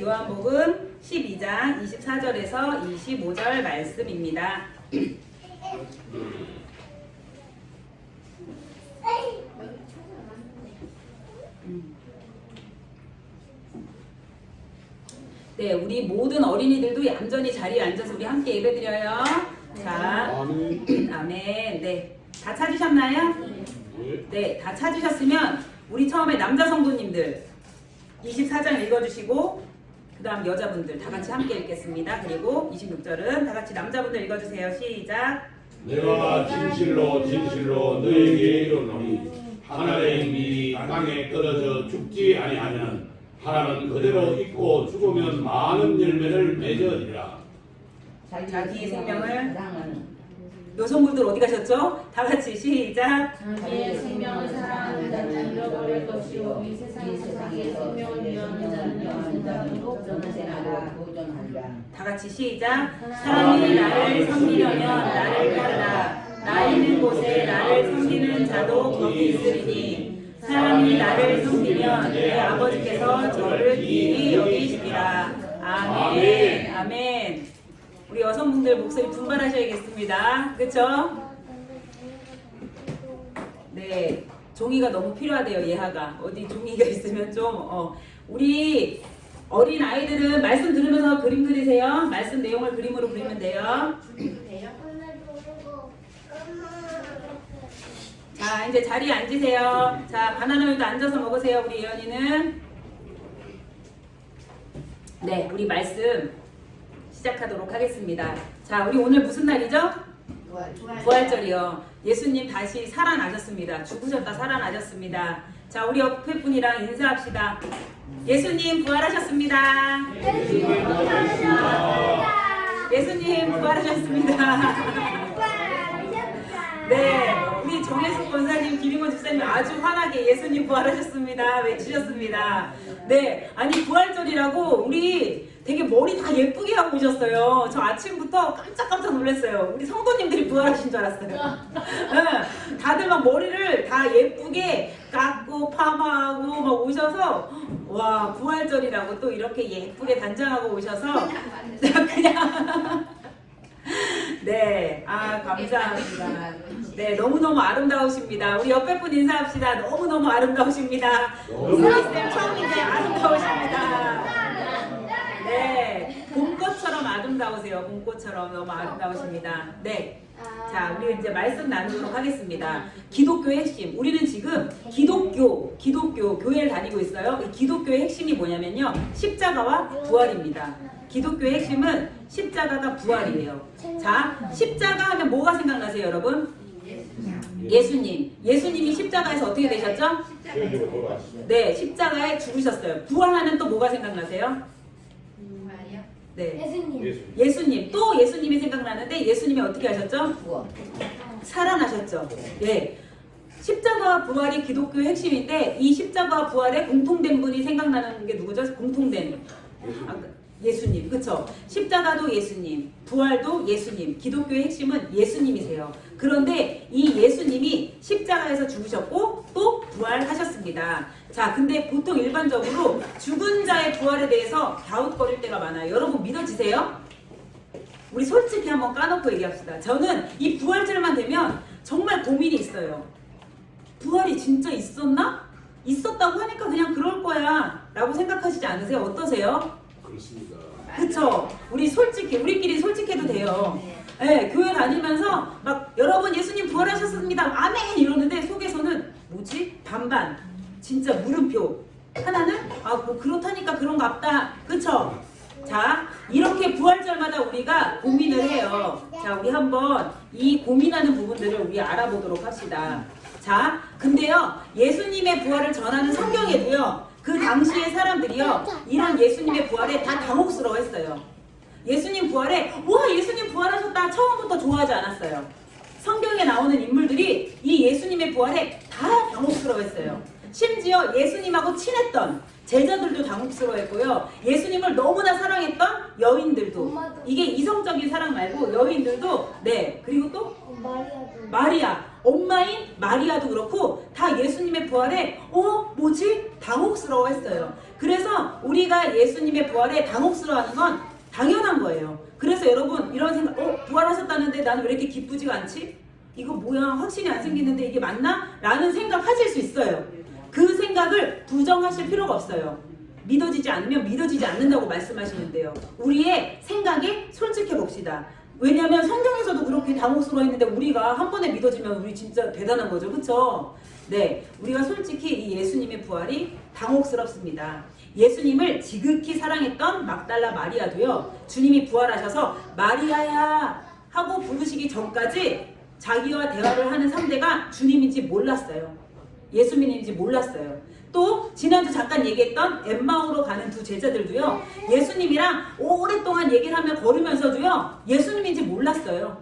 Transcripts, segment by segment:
요한복음 12장 24절에서 25절 말씀입니다. 네, 우리 모든 어린이들도 얌전히 자리에 앉아서 우리 함께 예배드려요. 자, 아멘. 네, 다 찾으셨나요? 네, 다 찾으셨으면 우리 처음에 남자 성도님들 24장 읽어주시고 그 다음 여자분들 다 같이 함께 읽겠습니다. 그리고 26절은 다 같이 남자분들 읽어주세요. 시작. 내가 진실로 진실로 너에게 이르노니 하나의 밀이 땅에 떨어져 죽지 아니하면 하나는 그대로 있고 죽으면 많은 열매를 맺으리라. 자기의 생명을 여성분들 어디 가셨죠? 다 같이 시작. 자기의 생명을 사랑하는 자는 잃어버릴 것이요 이 세상에서 자기의 생명을 위하는 자는 영하는 자로 도전하리라. 다 같이 시작. 사람이 나를 섬기려면 나를 따르라. 나 있는 곳에 나를 섬기는 자도 거기 있으리니 사람이 나를 섬기면 내 아버지께서 저를 귀히 여기시리라. 아멘. 아멘. 우리 여성분들 목소리 분발하셔야겠습니다. 그렇죠? 네, 종이가 너무 필요하대요. 예하가 어디 종이가 있으면 좀 우리 어린 아이들은 말씀 들으면서 그림 그리세요. 말씀 내용을 그림으로 그리면 돼요. 자, 이제 자리에 앉으세요. 자, 바나나우유도 앉아서 먹으세요. 우리 예언이는. 네, 우리 말씀 시작하도록 하겠습니다. 자, 우리 오늘 무슨 날이죠? 부활절이요. 예수님 다시 살아나셨습니다. 죽으셨다 살아나셨습니다. 자, 우리 옆에 분이랑 인사합시다. 예수님 부활하셨습니다. 예수님 부활하셨습니다. 네, 우리 정혜숙 권사님, 김인권 집사님 아주 환하게 예수님 부활하셨습니다 외치셨습니다. 네, 아니 부활절이라고 우리 되게 머리 다 예쁘게 하고 오셨어요. 저 아침부터 깜짝깜짝 놀랐어요. 우리 성도님들이 부활하신 줄 알았어요. 네, 다들 막 머리를 다 예쁘게 깎고 파마하고 막 오셔서 와, 부활절이라고 또 이렇게 예쁘게 단장하고 오셔서 그냥 네, 아 감사합니다. 네, 너무너무 아름다우십니다. 우리 옆에 분 인사합시다. 너무너무 아름다우십니다. 우리쌤 처음인데 아름다우십니다. 네, 봄꽃처럼 아름다우세요. 봄꽃처럼 너무 아름다우십니다. 네, 자, 우리 이제 말씀 나누도록 하겠습니다. 기독교의 핵심. 우리는 지금 기독교 교회를 다니고 있어요. 이 기독교의 핵심이 뭐냐면요, 십자가와 부활입니다. 기독교의 핵심은 십자가가 부활이에요. 자, 십자가 하면 뭐가 생각나세요, 여러분? 예수님. 예수님이 십자가에서 어떻게 되셨죠? 네, 십자가에 죽으셨어요. 부활하면 또 뭐가 생각나세요? 네, 예수님. 또 예수님이 생각나는데 예수님이 어떻게 하셨죠? 살아나셨죠. 예. 십자가와 부활이 기독교의 핵심인데 이 십자가와 부활의 공통된 분이 생각나는 게 누구죠? 공통된 예수님. 그쵸? 십자가도 예수님, 부활도 예수님. 기독교의 핵심은 예수님이세요. 그런데 이 예수님이 십자가에서 죽으셨고 또 부활하셨습니다. 자, 근데 보통 일반적으로 죽은 자의 부활에 대해서 갸웃거릴 때가 많아요. 여러분 믿어지세요? 우리 솔직히 한번 까놓고 얘기합시다. 저는 이 부활절만 되면 정말 고민이 있어요. 부활이 진짜 있었나? 있었다고 하니까 그냥 그럴 거야 라고 생각하시지 않으세요? 어떠세요? 그렇습니다. 그쵸? 우리끼리 솔직해도 돼요. 네, 교회 다니면서 막 여러분 예수님 부활하셨습니다. 아멘! 이러는데 속에서는 뭐지? 반반. 진짜 물음표. 하나는 뭐 그렇다니까 그런갑다. 그쵸? 자, 이렇게 부활절마다 우리가 고민을 해요. 자, 우리 한번 이 고민하는 부분들을 우리 알아보도록 합시다. 자, 근데요, 예수님의 부활을 전하는 성경에도요, 그 당시의 사람들이요, 이런 예수님의 부활에 다 당혹스러워했어요. 예수님 부활에 와, 예수님 부활하셨다 처음부터 좋아하지 않았어요. 성경에 나오는 인물들이 이 예수님의 부활에 다 당혹스러워했어요. 심지어 예수님하고 친했던 제자들도 당혹스러워했고요. 예수님을 너무나 사랑했던 여인들도, 이게 이성적인 사랑 말고 여인들도, 네, 그리고 또 마리아, 엄마인 마리아도 그렇고 다 예수님의 부활에 뭐지? 당혹스러워했어요. 그래서 우리가 예수님의 부활에 당혹스러워하는 건 당연한 거예요. 그래서 여러분 이런 생각, 부활하셨다는데 나는 왜 이렇게 기쁘지가 않지? 이거 뭐야, 확신이 안 생기는데 이게 맞나? 라는 생각 하실 수 있어요. 그 생각을 부정하실 필요가 없어요. 믿어지지 않으면 믿어지지 않는다고 말씀하시는데요. 우리의 생각에 솔직해 봅시다. 왜냐하면 성경에서도 그렇게 당혹스러워 했는데 우리가 한 번에 믿어지면 우리 진짜 대단한 거죠. 그쵸? 네, 우리가 솔직히 이 예수님의 부활이 당혹스럽습니다. 예수님을 지극히 사랑했던 막달라 마리아도요, 주님이 부활하셔서 마리아야 하고 부르시기 전까지 자기와 대화를 하는 상대가 주님인지 몰랐어요. 예수님인지 몰랐어요. 또 지난주 잠깐 얘기했던 엠마오로 가는 두 제자들도요, 예수님이랑 오랫동안 얘기를 하며 걸으면서도요, 예수님인지 몰랐어요.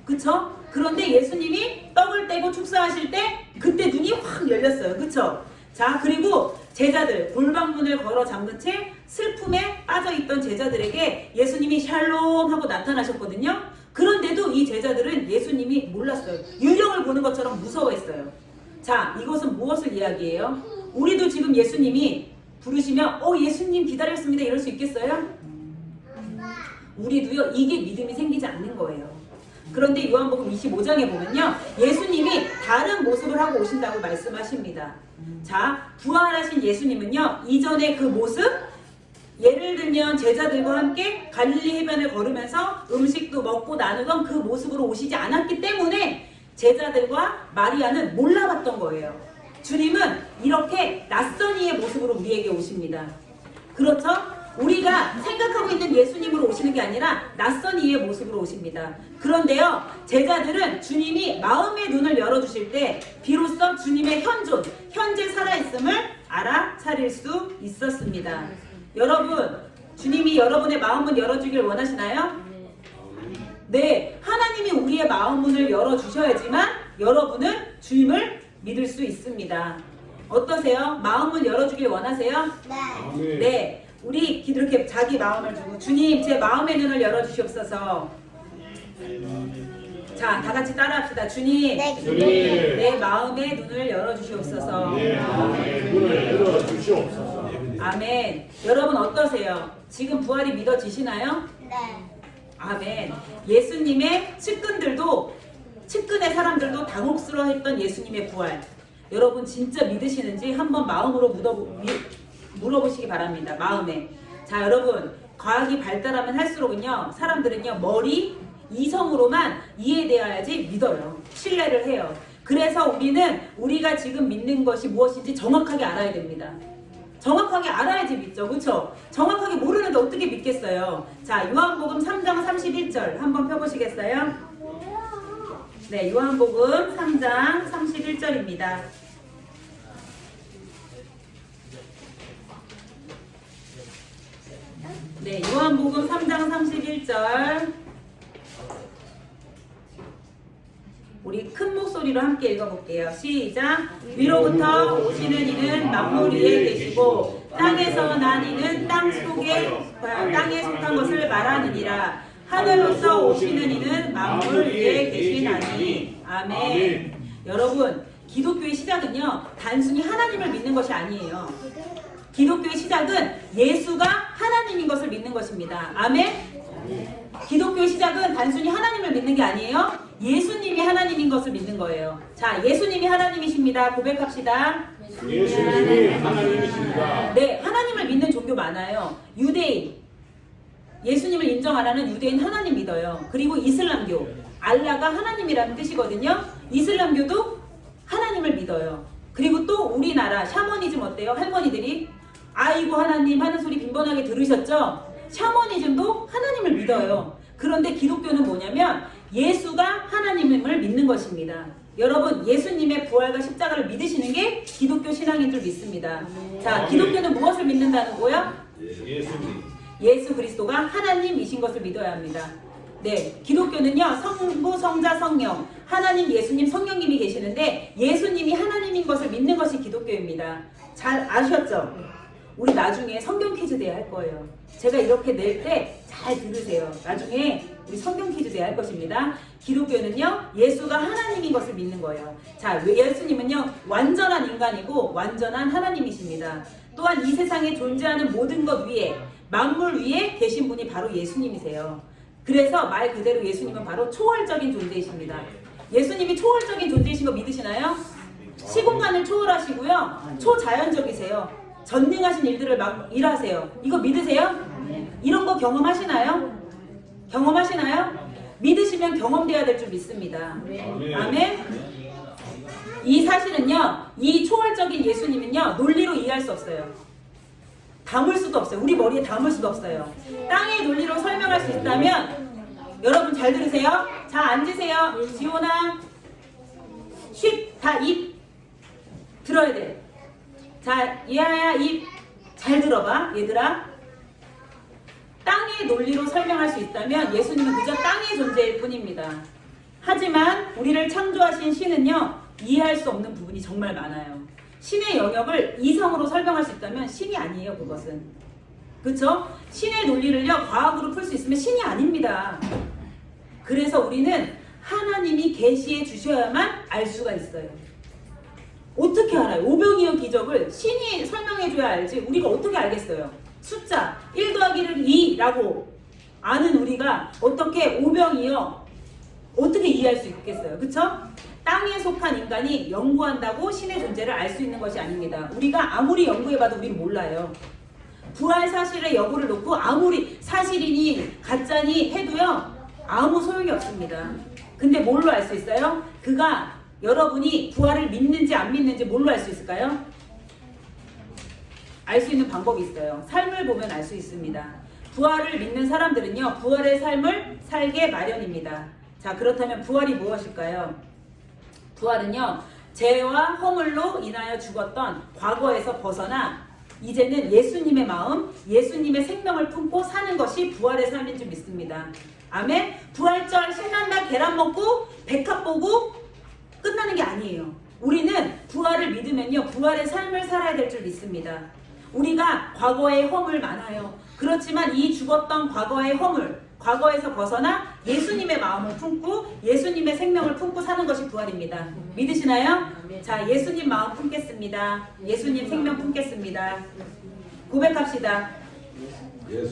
그쵸? 그런데 예수님이 떡을 떼고 축사하실 때 그때 눈이 확 열렸어요. 그쵸? 자, 그리고 제자들 골방문을 걸어 잠근 채 슬픔에 빠져있던 제자들에게 예수님이 샬롬 하고 나타나셨거든요. 그런데도 이 제자들은 예수님이 몰랐어요. 유령을 보는 것처럼 무서워했어요. 자, 이것은 무엇을 이야기해요? 우리도 지금 예수님이 부르시면 예수님 기다렸습니다 이럴 수 있겠어요? 우리도요, 이게 믿음이 생기지 않는 거예요. 그런데 요한복음 25장에 보면요, 예수님이 다른 모습을 하고 오신다고 말씀하십니다. 자, 부활하신 예수님은요, 이전의 그 모습, 예를 들면 제자들과 함께 갈릴리 해변을 걸으면서 음식도 먹고 나누던 그 모습으로 오시지 않았기 때문에 제자들과 마리아는 몰라봤던 거예요. 주님은 이렇게 낯선 이의 모습으로 우리에게 오십니다. 그렇죠? 우리가 생각하고 있는 예수님으로 오시는 게 아니라 낯선 이의 모습으로 오십니다. 그런데요, 제자들은 주님이 마음의 눈을 열어주실 때 비로소 주님의 현존, 현재 살아있음을 알아차릴 수 있었습니다. 여러분, 주님이 여러분의 마음문 열어주길 원하시나요? 네, 하나님이 우리의 마음문을 열어주셔야지만 여러분은 주님을 믿을 수 있습니다. 어떠세요? 마음문 열어주길 원하세요? 아멘. 네, 우리 이렇게 자기 마음을 주고, 주님 제 마음의 눈을 열어주시옵소서. 자, 다 같이 따라합시다. 주님, 주님, 내 마음의 눈을 열어주시옵소서. 내 마음의 눈을 열어주시옵소서. 아멘. 여러분 어떠세요? 지금 부활이 믿어지시나요? 아멘. 예수님의 측근의 사람들도 당혹스러워했던 예수님의 부활, 여러분 진짜 믿으시는지 한번 마음으로 물어보시기 바랍니다. 마음에. 자, 여러분, 과학이 발달하면 할수록은요, 사람들은요, 머리, 이성으로만 이해되어야지 믿어요. 신뢰를 해요. 그래서 우리는 우리가 지금 믿는 것이 무엇인지 정확하게 알아야 됩니다. 정확하게 알아야지 믿죠. 그렇죠? 정확하게 모르는데 어떻게 믿겠어요? 자, 요한복음 3장 31절 한번 펴보시겠어요? 네, 요한복음 3장 31절입니다. 네, 요한복음 3장 31절. 우리 큰 목소리로 함께 읽어볼게요. 시작. 위로부터 오시는 이는 만물 위에 계시고 땅에서 난 이는 땅에 속한 것을 말하느니라. 하늘로서 오시는 이는 만물 위에 계시나니. 아멘. 여러분, 기독교의 시작은요, 단순히 하나님을 믿는 것이 아니에요. 기독교의 시작은 예수가 하나님인 것을 믿는 것입니다. 아멘. 기독교의 시작은 단순히 하나님을 믿는 게 아니에요. 예수님이 하나님인 것을 믿는 거예요. 자, 예수님이 하나님이십니다. 고백합시다. 예수님이 하나님이십니다. 네, 하나님을 믿는 종교 많아요. 유대인, 예수님을 인정 안 하는 유대인 하나님 믿어요. 그리고 이슬람교, 알라가 하나님이라는 뜻이거든요. 이슬람교도 하나님을 믿어요. 그리고 또 우리나라 샤머니즘 어때요? 할머니들이 아이고 하나님 하는 소리 빈번하게 들으셨죠? 샤머니즘도 하나님을 믿어요. 그런데 기독교는 뭐냐면 예수가 하나님을 믿는 것입니다. 여러분, 예수님의 부활과 십자가를 믿으시는 게 기독교 신앙인 줄 믿습니다. 자, 기독교는 무엇을 믿는다는 거예요? 예수님. 예수 그리스도가 하나님이신 것을 믿어야 합니다. 네, 기독교는요, 성부, 성자, 성령, 하나님, 예수님, 성령님이 계시는데 예수님이 하나님인 것을 믿는 것이 기독교입니다. 잘 아셨죠? 우리 나중에 성경 퀴즈 대회 할 거예요. 제가 이렇게 낼 때 잘 들으세요. 나중에 우리 성경 퀴즈 대회 할 것입니다. 기독교는요, 예수가 하나님인 것을 믿는 거예요. 자, 예수님은요, 완전한 인간이고 완전한 하나님이십니다. 또한 이 세상에 존재하는 모든 것 위에 만물 위에 계신 분이 바로 예수님이세요. 그래서 말 그대로 예수님은 바로 초월적인 존재이십니다. 예수님이 초월적인 존재이신 거 믿으시나요? 시공간을 초월하시고요. 초자연적이세요. 전능하신 일들을 막 일하세요. 이거 믿으세요? 이런 거 경험하시나요? 경험하시나요? 믿으시면 경험돼야 될 줄 믿습니다. 아멘. 이 사실은요, 이 초월적인 예수님은요, 논리로 이해할 수 없어요. 담을 수도 없어요. 우리 머리에 담을 수도 없어요. 땅의 논리로 설명할 수 있다면, 여러분 잘 들으세요. 자, 앉으세요. 지호나, 쉿, 다 입 들어야 돼. 자, 예아야, 입 잘 들어봐, 얘들아. 땅의 논리로 설명할 수 있다면 예수님은 그저 땅의 존재일 뿐입니다. 하지만 우리를 창조하신 신은요, 이해할 수 없는 부분이 정말 많아요. 신의 영역을 이성으로 설명할 수 있다면 신이 아니에요, 그것은. 그쵸? 신의 논리를요, 과학으로 풀 수 있으면 신이 아닙니다. 그래서 우리는 하나님이 계시해 주셔야만 알 수가 있어요. 어떻게 알아요? 오병이어 기적을 신이 설명해줘야 알지 우리가 어떻게 알겠어요? 숫자 1 더하기를 2라고 아는 우리가 어떻게 오병이어 어떻게 이해할 수 있겠어요? 그쵸? 땅에 속한 인간이 연구한다고 신의 존재를 알 수 있는 것이 아닙니다. 우리가 아무리 연구해봐도 우리는 몰라요. 부활 사실의 여부를 놓고 아무리 사실이니 가짜니 해도요, 아무 소용이 없습니다. 근데 뭘로 알 수 있어요? 그가 여러분이 부활을 믿는지 안 믿는지 뭘로 알 수 있을까요? 알 수 있는 방법이 있어요. 삶을 보면 알 수 있습니다. 부활을 믿는 사람들은요, 부활의 삶을 살게 마련입니다. 자, 그렇다면 부활이 무엇일까요? 부활은요, 죄와 허물로 인하여 죽었던 과거에서 벗어나 이제는 예수님의 마음, 예수님의 생명을 품고 사는 것이 부활의 삶인 줄 믿습니다. 아멘? 부활절 신난다 계란 먹고 백합 보고 끝나는 게 아니에요. 우리는 부활을 믿으면요, 부활의 삶을 살아야 될 줄 믿습니다. 우리가 과거의 허물 많아요. 그렇지만 이 죽었던 과거의 허물, 과거에서 벗어나 예수님의 마음을 품고 예수님의 생명을 품고 사는 것이 부활입니다. 믿으시나요? 자, 예수님 마음 품겠습니다. 예수님 생명 품겠습니다. 고백합시다.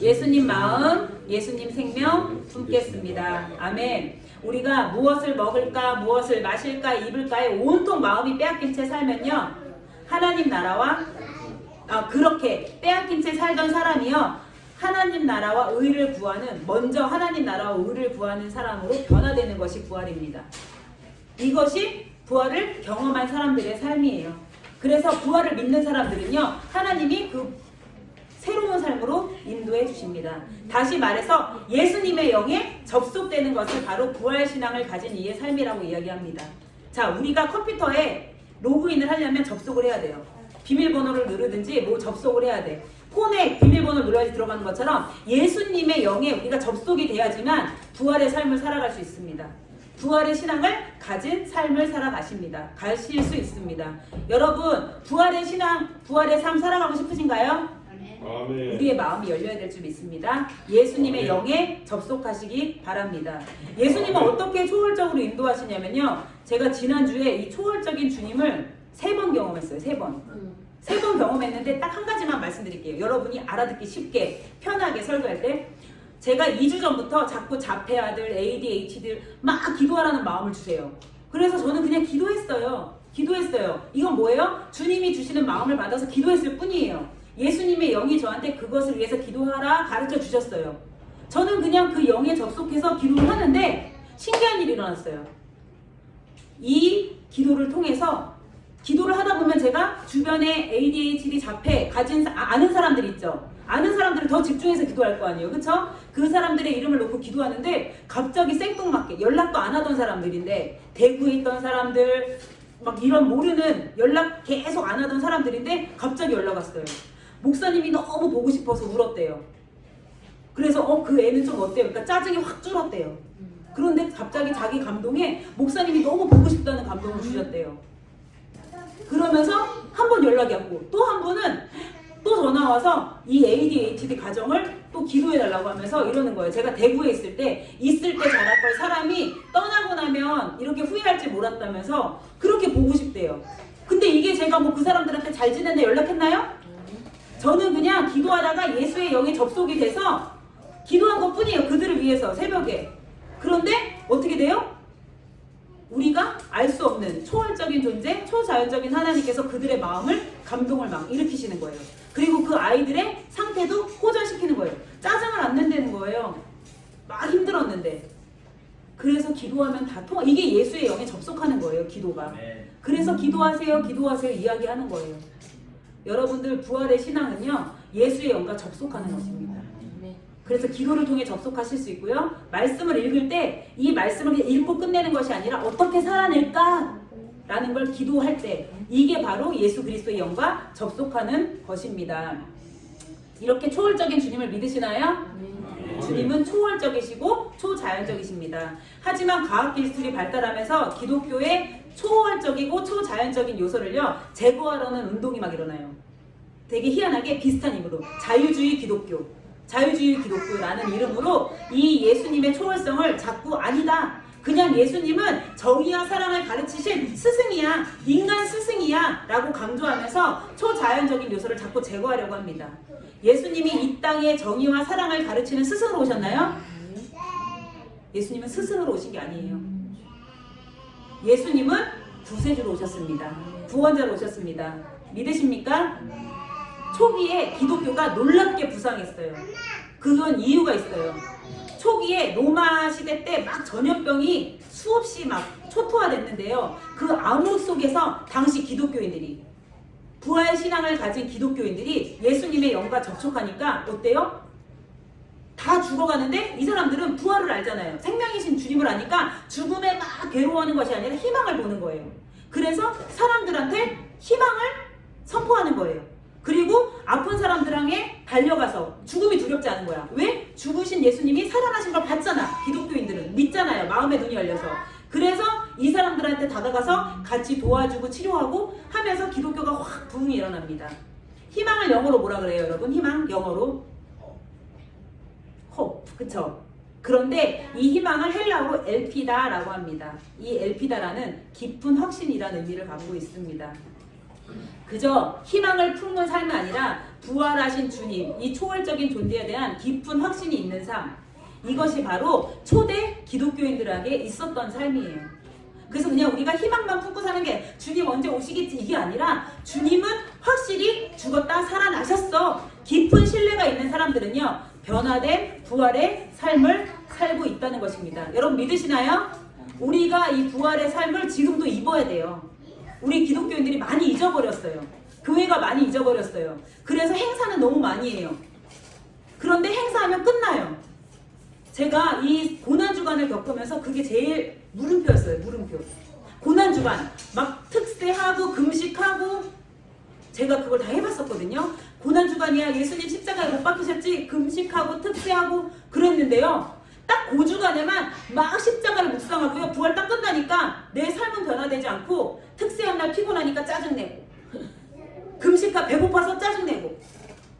예수님 마음, 예수님 생명 품겠습니다. 아멘. 우리가 무엇을 먹을까, 무엇을 마실까, 입을까에 온통 마음이 빼앗긴 채 살면요, 하나님 나라와 그렇게 빼앗긴 채 살던 사람이요, 하나님 나라와 의를 구하는, 먼저 하나님 나라와 의를 구하는 사람으로 변화되는 것이 부활입니다. 이것이 부활을 경험한 사람들의 삶이에요. 그래서 부활을 믿는 사람들은요, 하나님이 그 새로운 삶으로 인도해 주십니다. 다시 말해서 예수님의 영에 접속되는 것을 바로 부활신앙을 가진 이의 삶이라고 이야기합니다. 자, 우리가 컴퓨터에 로그인을 하려면 접속을 해야 돼요. 비밀번호를 누르든지 뭐 접속을 해야 돼. 폰에 비밀번호를 눌러야지 들어가는 것처럼 예수님의 영에 우리가 접속이 돼야지만 부활의 삶을 살아갈 수 있습니다. 부활의 신앙을 가진 삶을 살아가십니다. 가실 수 있습니다. 여러분, 부활의 신앙, 부활의 삶 살아가고 싶으신가요? 아멘. 우리의 마음이 열려야 될 줄 믿습니다. 예수님의 영에 접속하시기 바랍니다. 예수님은 어떻게 초월적으로 인도하시냐면요, 제가 지난주에 이 초월적인 주님을 3번 경험했어요. 3번. 3번 경험했는데 딱 한 가지만 말씀드릴게요. 여러분이 알아듣기 쉽게 편하게 설교할 때, 제가 2주 전부터 자꾸 자폐아들, ADHD 막 기도하라는 마음을 주세요. 그래서 저는 그냥 기도했어요. 이건 뭐예요? 주님이 주시는 마음을 받아서 기도했을 뿐이에요. 예수님의 영이 저한테 그것을 위해서 기도하라 가르쳐 주셨어요. 저는 그냥 그 영에 접속해서 기도를 하는데 신기한 일이 일어났어요. 이 기도를 통해서 기도를 하다 보면 제가 주변에 ADHD 자폐 가진 아는 사람들 있죠. 아는 사람들을 더 집중해서 기도할 거 아니에요. 그쵸? 그 사람들의 이름을 놓고 기도하는데 갑자기 생뚱맞게 연락도 안 하던 사람들인데, 대구에 있던 사람들, 막 이런 모르는 연락 계속 안 하던 사람들인데 갑자기 연락 왔어요. 목사님이 너무 보고 싶어서 울었대요. 그래서 그 애는 좀 어때요? 그러니까 짜증이 확 줄었대요. 그런데 갑자기 자기 감동에 목사님이 너무 보고 싶다는 감동을 주셨대요. 그러면서 한 번 연락이 왔고, 또 한 번은 또 전화 와서 이 ADHD 가정을 또 기도해달라고 하면서 이러는 거예요. 제가 대구에 있을 때 잘할 걸 사람이 떠나고 나면 이렇게 후회할지 몰랐다면서 그렇게 보고 싶대요. 근데 이게 제가 뭐 그 사람들한테 잘 지내냐 연락했나요? 저는 그냥 기도하다가 예수의 영에 접속이 돼서 기도한 것 뿐이에요. 그들을 위해서 새벽에. 그런데 어떻게 돼요? 우리가 알 수 없는 초월적인 존재, 초자연적인 하나님께서 그들의 마음을 감동을 막 일으키시는 거예요. 그리고 그 아이들의 상태도 호전시키는 거예요. 짜증을 안 낸다는 거예요. 막 힘들었는데. 그래서 기도하면 다 통화. 이게 예수의 영에 접속하는 거예요. 기도가. 그래서 기도하세요, 기도하세요 이야기하는 거예요. 여러분들 부활의 신앙은요, 예수의 영과 접속하는 것입니다. 그래서 기도를 통해 접속하실 수 있고요. 말씀을 읽을 때 이 말씀을 그냥 읽고 끝내는 것이 아니라 어떻게 살아낼까? 라는 걸 기도할 때 이게 바로 예수 그리스도의 영과 접속하는 것입니다. 이렇게 초월적인 주님을 믿으시나요? 주님은 초월적이시고 초자연적이십니다. 하지만 과학기술이 발달하면서 기독교의 초월적이고 초자연적인 요소를요 제거하려는 운동이 막 일어나요. 되게 희한하게 비슷한 이름으로 자유주의 기독교라는 이름으로 이 예수님의 초월성을 자꾸 아니다. 그냥 예수님은 정의와 사랑을 가르치신 스승이야. 인간 스승이야. 라고 강조하면서 초자연적인 요소를 자꾸 제거하려고 합니다. 예수님이 이 땅에 정의와 사랑을 가르치는 스승으로 오셨나요? 예수님은 스승으로 오신 게 아니에요. 예수님은 구세주로 오셨습니다. 구원자로 오셨습니다. 믿으십니까? 초기에 기독교가 놀랍게 부상했어요. 그건 이유가 있어요. 초기에 로마 시대 때 막 전염병이 수없이 막 초토화됐는데요. 그 암흑 속에서 당시 기독교인들이 부활 신앙을 가진 기독교인들이 예수님의 영과 접촉하니까 어때요? 다 죽어가는데 이 사람들은 부활을 알잖아요. 생명이신 주님을 아니까 죽음에 막 괴로워하는 것이 아니라 희망을 보는 거예요. 그래서 사람들한테 희망을 선포하는 거예요. 그리고 아픈 사람들에게 달려가서 죽음이 두렵지 않은 거야. 왜? 죽으신 예수님이 살아나신 걸 봤잖아. 기독교인들은 믿잖아요. 마음의 눈이 열려서. 그래서 이 사람들한테 다가가서 같이 도와주고 치료하고 하면서 기독교가 확 부흥이 일어납니다. 희망을 영어로 뭐라 그래요, 여러분? 희망 영어로 hope, 그쵸? 그런데 이 희망을 헬라어로 엘피다라고 합니다. 이 엘피다라는 깊은 확신이라는 의미를 갖고 있습니다. 그저 희망을 품은 삶이 아니라 부활하신 주님, 이 초월적인 존재에 대한 깊은 확신이 있는 삶, 이것이 바로 초대 기독교인들에게 있었던 삶이에요. 그래서 그냥 우리가 희망만 품고 사는 게 주님 언제 오시겠지 이게 아니라 주님은 확실히 죽었다 살아나셨어. 깊은 신뢰가 있는 사람들은요 변화된 부활의 삶을 살고 있다는 것입니다. 여러분 믿으시나요? 우리가 이 부활의 삶을 지금도 입어야 돼요. 우리 기독교인들이 많이 잊어버렸어요. 교회가 많이 잊어버렸어요. 그래서 행사는 너무 많이 해요. 그런데 행사하면 끝나요. 제가 이 고난주간을 겪으면서 그게 제일 물음표였어요. 물음표. 고난주간 막 특세하고 금식하고 제가 그걸 다 해봤었거든요. 고난주간이야 예수님 십자가에 못 박히셨지 금식하고 특세하고 그랬는데요. 딱 그 주간에만 막 십자가를 묵상하고요. 부활 딱 끝나니까 내 삶은 변화되지 않고 특세한 날 피곤하니까 짜증내고 금식하 배고파서 짜증내고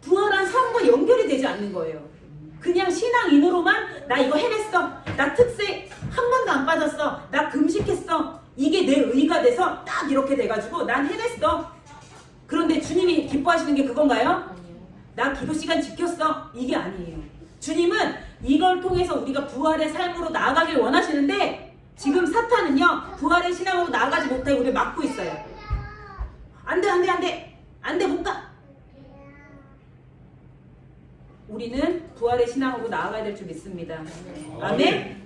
부활한 삶과 연결이 되지 않는 거예요. 그냥 신앙인으로만 나 이거 해냈어. 나 특세 한 번도 안 빠졌어. 나 금식했어. 이게 내 의가 돼서 딱 이렇게 돼가지고 난 해냈어. 그런데 주님이 기뻐하시는 게 그건가요? 나 기도 시간 지켰어. 이게 아니에요. 주님은 이걸 통해서 우리가 부활의 삶으로 나아가길 원하시는데 지금 사탄은요 부활의 신앙으로 나아가지 못하게 우리를 막고 있어요. 안돼 못 가. 우리는 부활의 신앙으로 나아가야 될 줄 믿습니다. 아멘.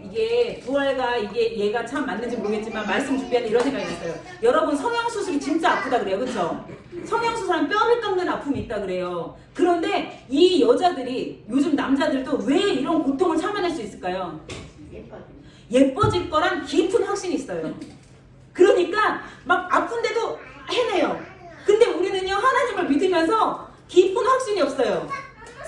이게 부활과 이게 얘가 참 맞는지 모르겠지만 말씀 준비하는 이런 생각이 났어요. 여러분 성형수술이 진짜 아프다 그래요. 그렇죠? 성형수술하면 뼈를 깎는 아픔이 있다 그래요. 그런데 이 여자들이 요즘 남자들도 왜 이런 고통을 참아낼 수 있을까요? 예뻐질 거란 깊은 확신이 있어요. 그러니까 막 아픈데도 해내요. 근데 우리는요 하나님을 믿으면서 깊은 확신이 없어요.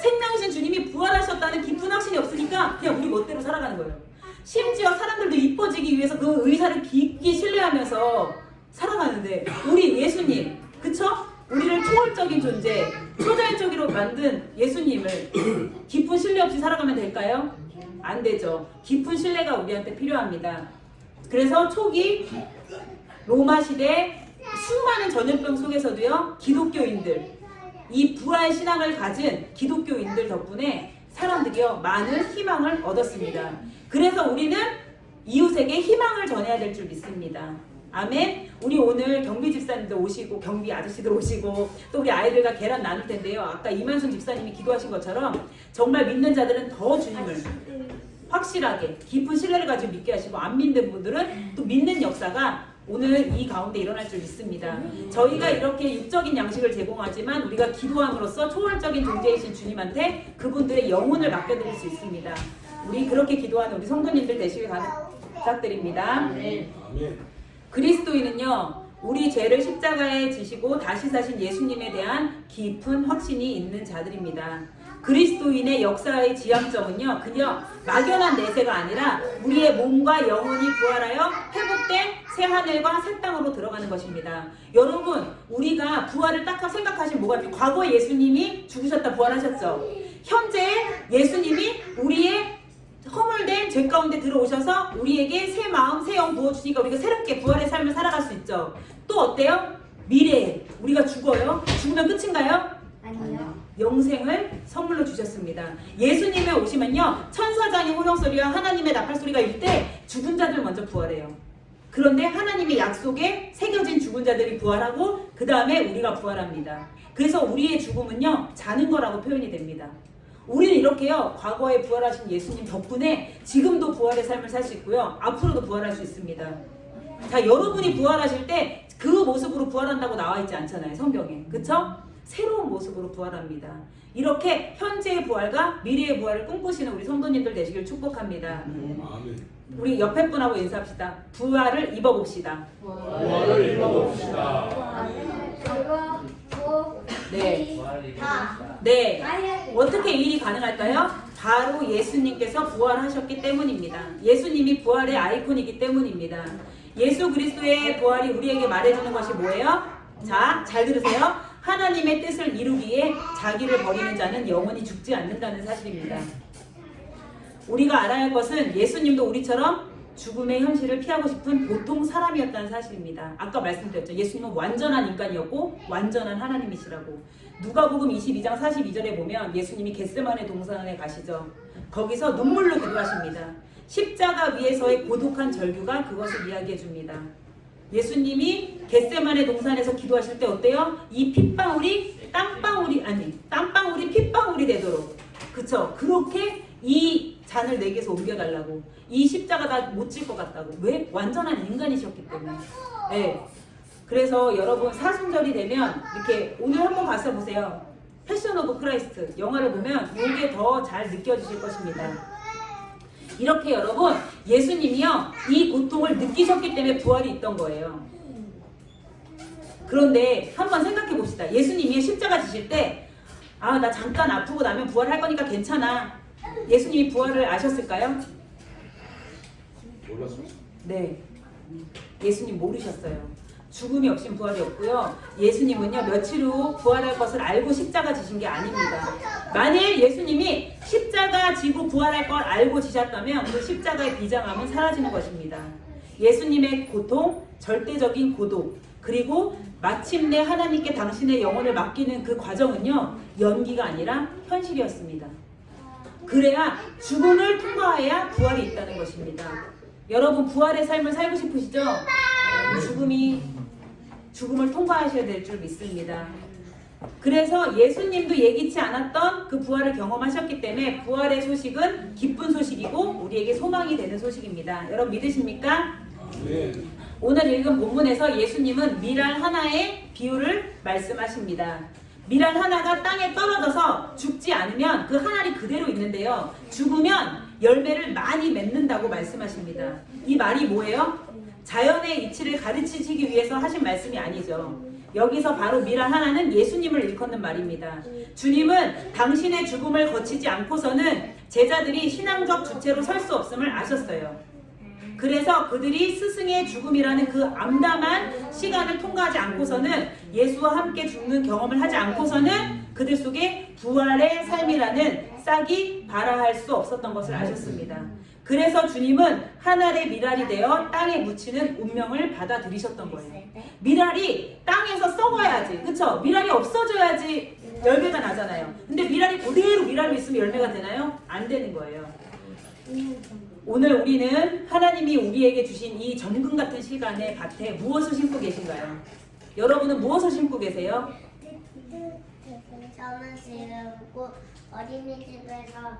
생명이신 주님이 부활하셨다는 깊은 확신이 없으니까 그냥 우리 멋대로 살아가는 거예요. 심지어 사람들도 이뻐지기 위해서 그 의사를 깊게 신뢰하면서 살아가는데 우리 예수님, 그쵸? 우리를 초월적인 존재, 초자연적으로 만든 예수님을 깊은 신뢰 없이 살아가면 될까요? 안 되죠. 깊은 신뢰가 우리한테 필요합니다. 그래서 초기 로마 시대 수많은 전염병 속에서도요 기독교인들 이 부활 신앙을 가진 기독교인들 덕분에 사람들이요 많은 희망을 얻었습니다. 그래서 우리는 이웃에게 희망을 전해야 될 줄 믿습니다. 아멘. 우리 오늘 경비 집사님들 오시고 경비 아저씨들 오시고 또 우리 아이들과 계란 나눌 텐데요. 아까 이만순 집사님이 기도하신 것처럼 정말 믿는 자들은 더 주님을 확실하게 깊은 신뢰를 가지고 믿게 하시고 안 믿는 분들은 또 믿는 역사가 오늘 이 가운데 일어날 줄 믿습니다. 저희가 이렇게 육적인 양식을 제공하지만 우리가 기도함으로써 초월적인 존재이신 주님한테 그분들의 영혼을 맡겨드릴 수 있습니다. 우리 그렇게 기도하는 우리 성도님들 되시길 부탁드립니다. 아멘. 그리스도인은요 우리 죄를 십자가에 지시고 다시 사신 예수님에 대한 깊은 확신이 있는 자들입니다. 그리스도인의 역사의 지향점은요 그냥 막연한 내세가 아니라 우리의 몸과 영혼이 부활하여 회복된 새 하늘과 새 땅으로 들어가는 것입니다. 여러분 우리가 부활을 딱 생각하시면 뭐가 있어요? 과거에 예수님이 죽으셨다 부활하셨죠. 현재 예수님이 우리의 허물된 죄 가운데 들어오셔서 우리에게 새 마음, 새 영 부어주시니까 우리가 새롭게 부활의 삶을 살아갈 수 있죠. 또 어때요? 미래에 우리가 죽어요. 죽으면 끝인가요? 아니요. 영생을 선물로 주셨습니다. 예수님의 오시면요 천사장의 호령소리와 하나님의 나팔소리가 일 때 죽은 자들 먼저 부활해요. 그런데 하나님의 약속에 새겨진 죽은 자들이 부활하고 그 다음에 우리가 부활합니다. 그래서 우리의 죽음은요 자는 거라고 표현이 됩니다. 우리는 이렇게요 과거에 부활하신 예수님 덕분에 지금도 부활의 삶을 살 수 있고요 앞으로도 부활할 수 있습니다. 자 여러분이 부활하실 때 그 모습으로 부활한다고 나와 있지 않잖아요 성경에. 그쵸? 새로운 모습으로 부활합니다. 이렇게 현재의 부활과 미래의 부활을 꿈꾸시는 우리 성도님들 되시길 축복합니다. 아멘. 우리 옆에 분하고 인사합시다. 부활을 입어봅시다. 부활을 입어봅시다. 네. 네. 어떻게 이 일이 가능할까요? 바로 예수님께서 부활하셨기 때문입니다. 예수님이 부활의 아이콘이기 때문입니다. 예수 그리스도의 부활이 우리에게 말해주는 것이 뭐예요? 자, 잘 들으세요. 하나님의 뜻을 이루기에 자기를 버리는 자는 영원히 죽지 않는다는 사실입니다. 우리가 알아야 할 것은 예수님도 우리처럼 죽음의 현실을 피하고 싶은 보통 사람이었다는 사실입니다. 아까 말씀드렸죠. 예수님은 완전한 인간이었고 완전한 하나님이시라고. 누가복음 22장 42절에 보면 예수님이 겟세마네 동산에 가시죠. 거기서 눈물로 기도하십니다. 십자가 위에서의 고독한 절규가 그것을 이야기해 줍니다. 예수님이 겟세마네 동산에서 기도하실 때 어때요? 이 핏방울이 땀방울이 핏방울이 되도록, 그쵸? 그렇게 이 잔을 내게서 옮겨달라고. 이 십자가 다 못 질 것 같다고. 왜? 완전한 인간이셨기 때문에. 네. 그래서 여러분 사순절이 되면 이렇게 오늘 한번 가서 보세요. 패션 오브 크라이스트 영화를 보면 이게 더 잘 느껴지실 것입니다. 이렇게 여러분 예수님이요 이 고통을 느끼셨기 때문에 부활이 있던 거예요. 그런데 한번 생각해 봅시다. 예수님이 십자가 지실 때 아, 나 잠깐 아프고 나면 부활할 거니까 괜찮아. 예수님이 부활을 아셨을까요? 몰랐습니다. 네. 예수님 모르셨어요. 죽음이 없인 부활이 없고요. 예수님은요 며칠 후 부활할 것을 알고 십자가 지신 게 아닙니다. 만일 예수님이 십자가 지고 부활할 걸 알고 지셨다면 그 십자가의 비장함은 사라지는 것입니다. 예수님의 고통, 절대적인 고독, 그리고 마침내 하나님께 당신의 영혼을 맡기는 그 과정은요 연기가 아니라 현실이었습니다. 그래야 죽음을 통과해야 부활이 있다는 것입니다. 여러분 부활의 삶을 살고 싶으시죠? 죽음을 통과하셔야 될 줄 믿습니다. 그래서 예수님도 예기치 않았던 그 부활을 경험하셨기 때문에 부활의 소식은 기쁜 소식이고 우리에게 소망이 되는 소식입니다. 여러분 믿으십니까? 네. 오늘 읽은 본문에서 예수님은 밀알 하나의 비유를 말씀하십니다. 밀알 하나가 땅에 떨어져서 죽지 않으면 그 한 알이 그대로 있는데요. 죽으면 열매를 많이 맺는다고 말씀하십니다. 이 말이 뭐예요? 자연의 이치를 가르치시기 위해서 하신 말씀이 아니죠. 여기서 바로 밀알 하나는 예수님을 일컫는 말입니다. 주님은 당신의 죽음을 거치지 않고서는 제자들이 신앙적 주체로 설 수 없음을 아셨어요. 그래서 그들이 스승의 죽음이라는 그 암담한 시간을 통과하지 않고서는 예수와 함께 죽는 경험을 하지 않고서는 그들 속에 부활의 삶이라는 싹이 발아할 수 없었던 것을 아셨습니다. 그래서 주님은 한 알의 밀알이 되어 땅에 묻히는 운명을 받아들이셨던 거예요. 밀알이 땅에서 썩어야지, 그쵸? 밀알이 없어져야지 열매가 나잖아요. 근데 밀알이 그대로 밀알로 있으면 열매가 되나요? 안 되는 거예요. 오늘 우리는 하나님이 우리에게 주신 이 정금 같은 시간의 밭에 무엇을 심고 계신가요? 여러분은 무엇을 심고 계세요? 저는 지금 어린이집에서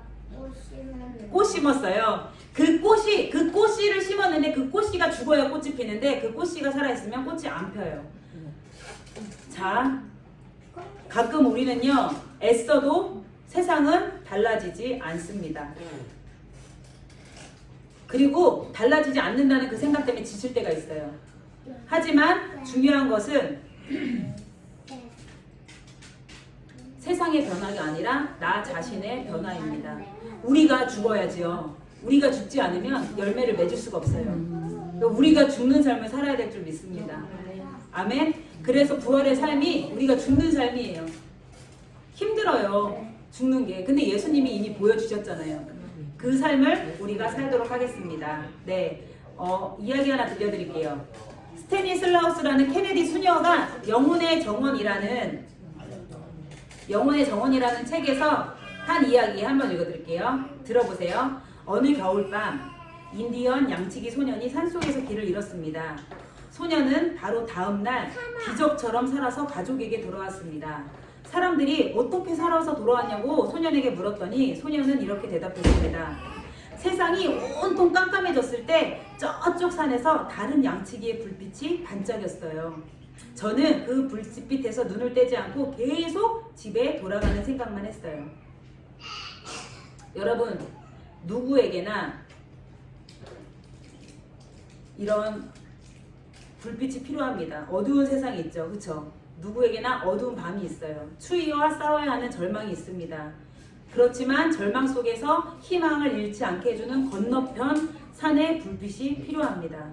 꽃 심었어요. 그 꽃씨를 심었는데 그 꽃씨가 죽어야 꽃이 피는데 그 꽃씨가 살아있으면 꽃이 안 펴요. 자, 가끔 우리는요, 애써도 세상은 달라지지 않습니다. 그리고 달라지지 않는다는 그 생각 때문에 지칠 때가 있어요. 하지만 중요한 것은 세상의 변화가 아니라 나 자신의 변화입니다. 우리가 죽어야지요. 우리가 죽지 않으면 열매를 맺을 수가 없어요. 우리가 죽는 삶을 살아야 될 줄 믿습니다. 아멘. 그래서 부활의 삶이 우리가 죽는 삶이에요. 힘들어요, 죽는 게. 근데 예수님이 이미 보여주셨잖아요. 그 삶을 우리가 살도록 하겠습니다. 네, 이야기 하나 들려드릴게요. 스태니슬라우스라는 케네디 수녀가 영혼의 정원이라는 책에서 한 이야기 한번 읽어드릴게요. 들어보세요. 어느 겨울밤 인디언 양치기 소년이 산속에서 길을 잃었습니다. 소년은 바로 다음날 기적처럼 살아서 가족에게 돌아왔습니다. 사람들이 어떻게 살아서 돌아왔냐고 소년에게 물었더니 소년은 이렇게 대답했습니다. 세상이 온통 깜깜해졌을 때 저쪽 산에서 다른 양치기의 불빛이 반짝였어요. 저는 그 불빛에서 눈을 떼지 않고 계속 집에 돌아가는 생각만 했어요. 여러분, 누구에게나 이런 불빛이 필요합니다. 어두운 세상이 있죠, 그렇죠? 누구에게나 어두운 밤이 있어요. 추위와 싸워야 하는 절망이 있습니다. 그렇지만 절망 속에서 희망을 잃지 않게 해주는 건너편 산의 불빛이 필요합니다.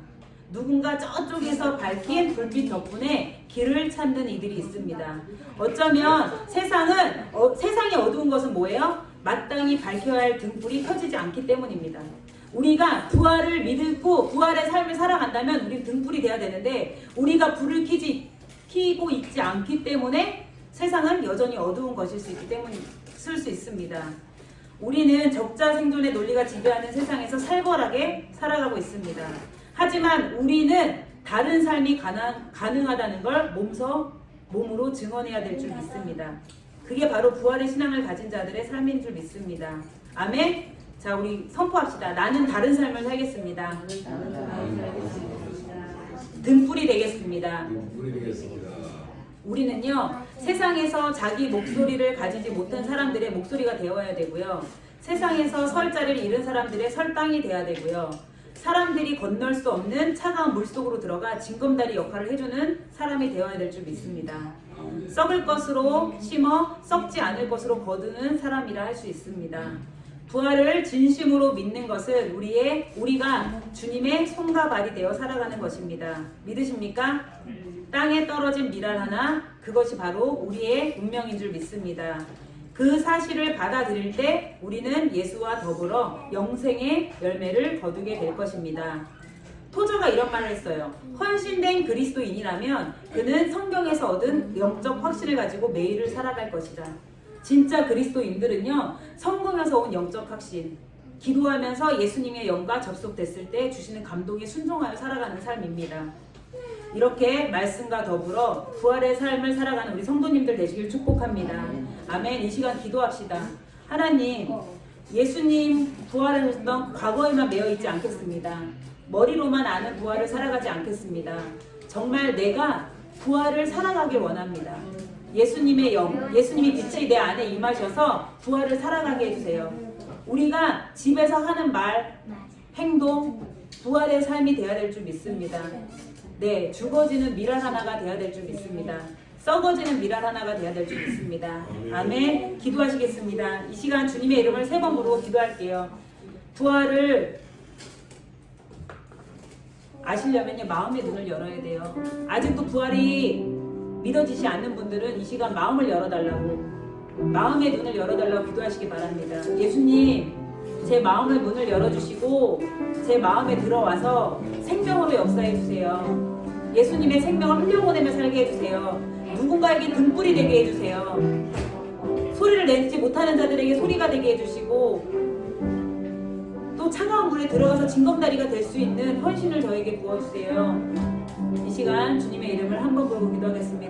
누군가 저쪽에서 밝힌 불빛 덕분에 길을 찾는 이들이 있습니다. 어쩌면 세상이 어두운 것은 뭐예요? 마땅히 밝혀야 할 등불이 켜지지 않기 때문입니다. 우리가 부활을 믿고 부활의 삶을 살아간다면 우리 등불이 돼야 되는데 우리가 불을 켜고 있지 않기 때문에 세상은 여전히 어두운 것일 수 있기 때문에 쓸 수 있습니다. 우리는 적자 생존의 논리가 지배하는 세상에서 살벌하게 살아가고 있습니다. 하지만 우리는 다른 삶이 가능하다는 걸 몸으로 증언해야 될 줄 믿습니다. 그게 바로 부활의 신앙을 가진 자들의 삶인 줄 믿습니다. 아멘. 자, 우리 선포합시다. 나는 다른 삶을 살겠습니다. 등불이 되겠습니다. 우리는요, 세상에서 자기 목소리를 가지지 못한 사람들의 목소리가 되어야 되고요. 세상에서 설 자리를 잃은 사람들의 설당이 되어야 되고요. 사람들이 건널 수 없는 차가운 물속으로 들어가 징검다리 역할을 해주는 사람이 되어야 될 줄 믿습니다. 썩을 것으로 심어 썩지 않을 것으로 거두는 사람이라 할 수 있습니다. 부활을 진심으로 믿는 것은 우리가 주님의 손과 발이 되어 살아가는 것입니다. 믿으십니까? 땅에 떨어진 밀알 하나, 그것이 바로 우리의 운명인 줄 믿습니다. 그 사실을 받아들일 때 우리는 예수와 더불어 영생의 열매를 거두게 될 것입니다. 토저가 이런 말을 했어요. 헌신된 그리스도인이라면 그는 성경에서 얻은 영적 확신을 가지고 매일을 살아갈 것이다. 진짜 그리스도인들은요, 성경에서 온 영적 확신, 기도하면서 예수님의 영과 접속됐을 때 주시는 감동에 순종하여 살아가는 삶입니다. 이렇게 말씀과 더불어 부활의 삶을 살아가는 우리 성도님들 되시길 축복합니다. 아멘. 이 시간 기도합시다. 하나님, 예수님 부활하셨던 과거에만 매여 있지 않겠습니다. 머리로만 아는 부활을 살아가지 않겠습니다. 정말 내가 부활을 살아가길 원합니다. 예수님의 영, 예수님이 빛이 내 안에 임하셔서 부활을 살아가게 해주세요. 우리가 집에서 하는 말, 행동, 부활의 삶이 되어야 될 줄 믿습니다. 네, 죽어지는 밀알 하나가 되어야 될 줄 믿습니다. 썩어지는 밀알 하나가 되어야 될 줄 믿습니다. 아멘. 기도하시겠습니다. 이 시간 주님의 이름을 3번 부르고 기도할게요. 부활을 아시려면 마음의 눈을 열어야 돼요. 아직도 부활이 믿어지지 않는 분들은 이 시간 마음을 열어달라고 마음의 눈을 열어달라고 기도하시기 바랍니다. 예수님, 제 마음의 문을 열어주시고 제 마음에 들어와서 생명으로 역사해 주세요. 예수님의 생명을 흘려보내며 살게 해주세요. 누군가에게 등불이 되게 해주세요. 소리를 내지 못하는 자들에게 소리가 되게 해주시고 또 차가운 물에 들어가서 징검다리가 될 수 있는 헌신을 저에게 부어주세요. 이 시간 주님의 이름을 한 번 부르고 기도하겠습니다.